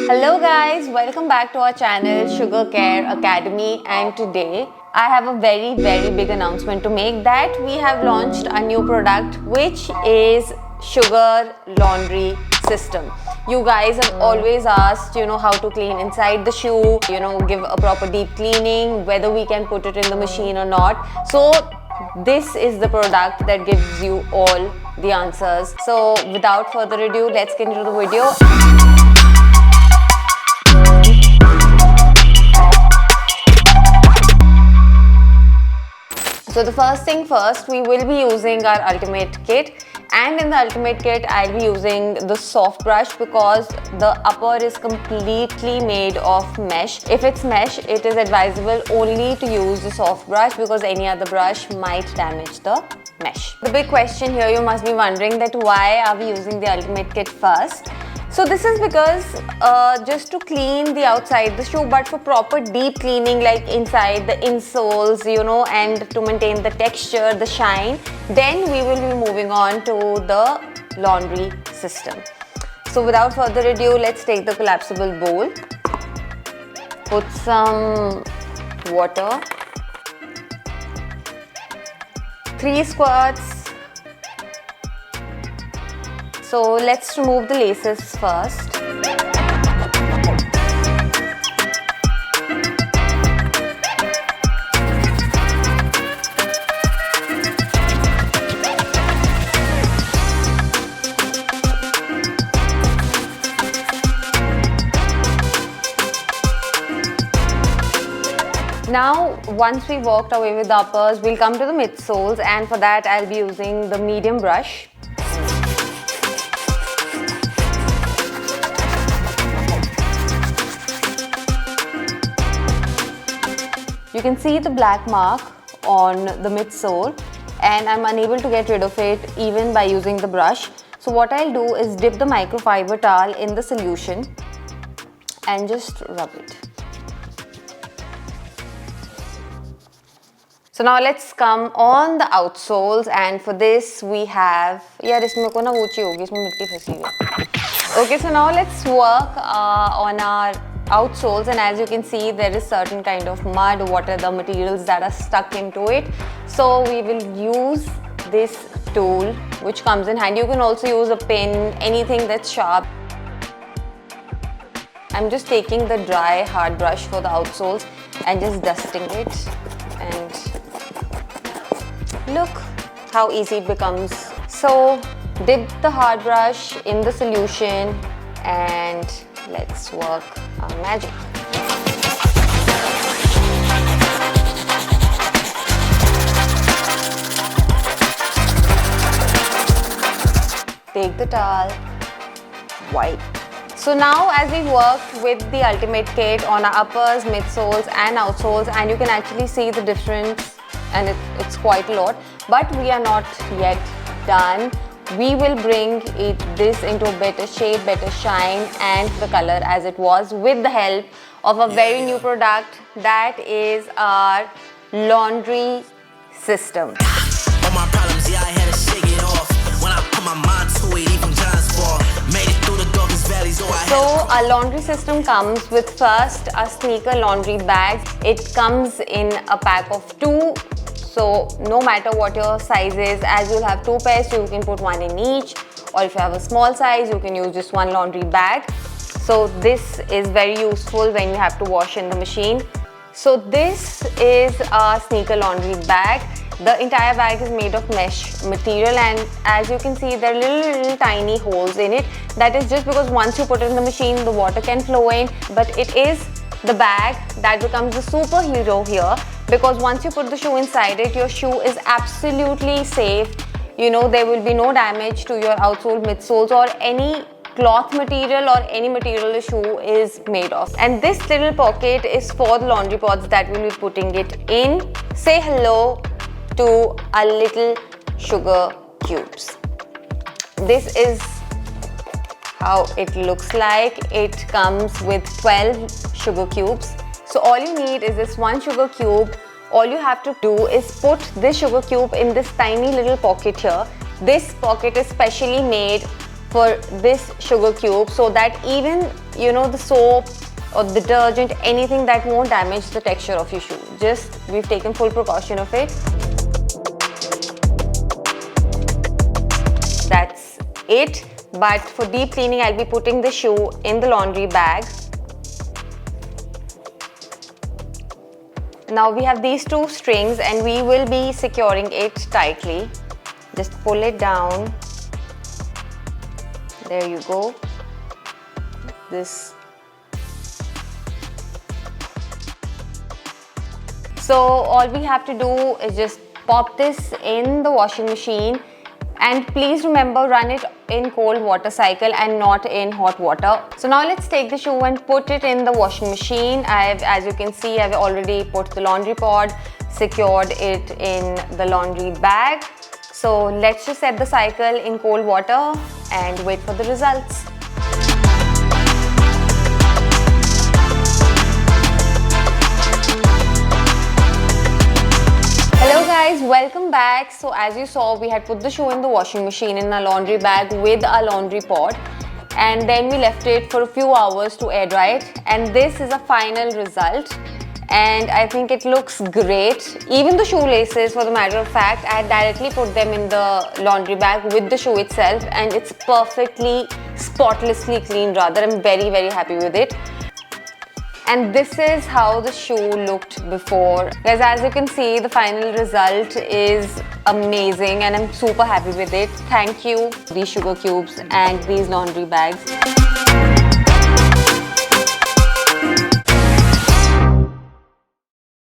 Hello guys, welcome back to our channel Sugar Care Academy, and today I have a very big announcement to make that we have launched a new product which is SHOEGR Laundry System. You guys have always asked, how to clean inside the shoe, give a proper deep cleaning, whether we can put it in the machine or not. So this is the product that gives you all the answers. So without further ado, let's get into the video. So the first thing first, we will be using our ultimate kit, and in the ultimate kit I'll be using the soft brush because the upper is completely made of mesh. If it's mesh, it is advisable only to use the soft brush because any other brush might damage the mesh. The big question here, you must be wondering that why are we using the ultimate kit first? So this is because just to clean the outside the shoe, but for proper deep cleaning like inside the insoles, and to maintain the texture, the shine, then we will be moving on to the laundry system. So without further ado, let's take the collapsible bowl, put some water, 3 squirts. So let's remove the laces first. Now, once we worked our way with the uppers, we'll come to the midsoles, and for that I'll be using the medium brush. You can see the black mark on the midsole, and I'm unable to get rid of it even by using the brush. So what I'll do is dip the microfiber towel in the solution and just rub it. So now let's come on the outsoles, and for this we have, okay, so now let's work on our outsoles, and as you can see there is certain kind of mud, what are the materials that are stuck into it. So we will use this tool which comes in handy. You can also use a pin, anything that's sharp. I'm just taking the dry hard brush for the outsoles and just dusting it, and look how easy it becomes. So dip the hard brush in the solution and let's work our magic. Take the towel, wipe. So now as we worked with the ultimate kit on our uppers, midsoles and outsoles, and you can actually see the difference, and it's quite a lot, but we are not yet done. We will bring this into a better shape, better shine and the color as it was with the help of a very new product, that is our laundry system. All my problems, yeah, I had to shake it off. When I put my mind to it, even giants fall. Made it through the darkest valleys, So our laundry system comes with first a sneaker laundry bag. It comes in a pack of 2. So no matter what your size is, as you'll have 2 pairs, so you can put 1 in each, or if you have a small size, you can use just 1 laundry bag. So this is very useful when you have to wash in the machine. So this is a sneaker laundry bag. The entire bag is made of mesh material, and as you can see there are little tiny holes in it. That is just because once you put it in the machine, the water can flow in, but it is the bag that becomes the superhero here, because once you put the shoe inside it, your shoe is absolutely safe. There will be no damage to your outsole, midsoles, or any cloth material or any material the shoe is made of. And this little pocket is for the laundry pods that we'll be putting it in. Say hello to our little sugar cubes. This is how it looks like. It comes with 12 sugar cubes. So all you need is this 1 sugar cube. All you have to do is put this sugar cube in this tiny little pocket here. This pocket is specially made for this sugar cube so that even you know, the soap or detergent, anything that won't damage the texture of your shoe. Just, we've taken full precaution of it. That's it. But for deep cleaning, I'll be putting the shoe in the laundry bag. Now we have these two strings and we will be securing it tightly. Just pull it down. There you go. This. So all we have to do is just pop this in the washing machine, and please remember, run it in cold water cycle and not in hot water. So now let's take the shoe and put it in the washing machine. As you can see, I've already put the laundry pod, secured it in the laundry bag. So let's just set the cycle in cold water and wait for the results. Hello guys, welcome back. So as you saw, we had put the shoe in the washing machine in a laundry bag with a laundry pod, and then we left it for a few hours to air dry it, and this is a final result. And I think it looks great. Even the shoelaces, for the matter of fact, I had directly put them in the laundry bag with the shoe itself, and it's perfectly, spotlessly clean rather. I'm very, very happy with it. And this is how the shoe looked before. Guys, as you can see, the final result is amazing and I'm super happy with it. Thank you, these SHOEGR Cubes and these laundry bags.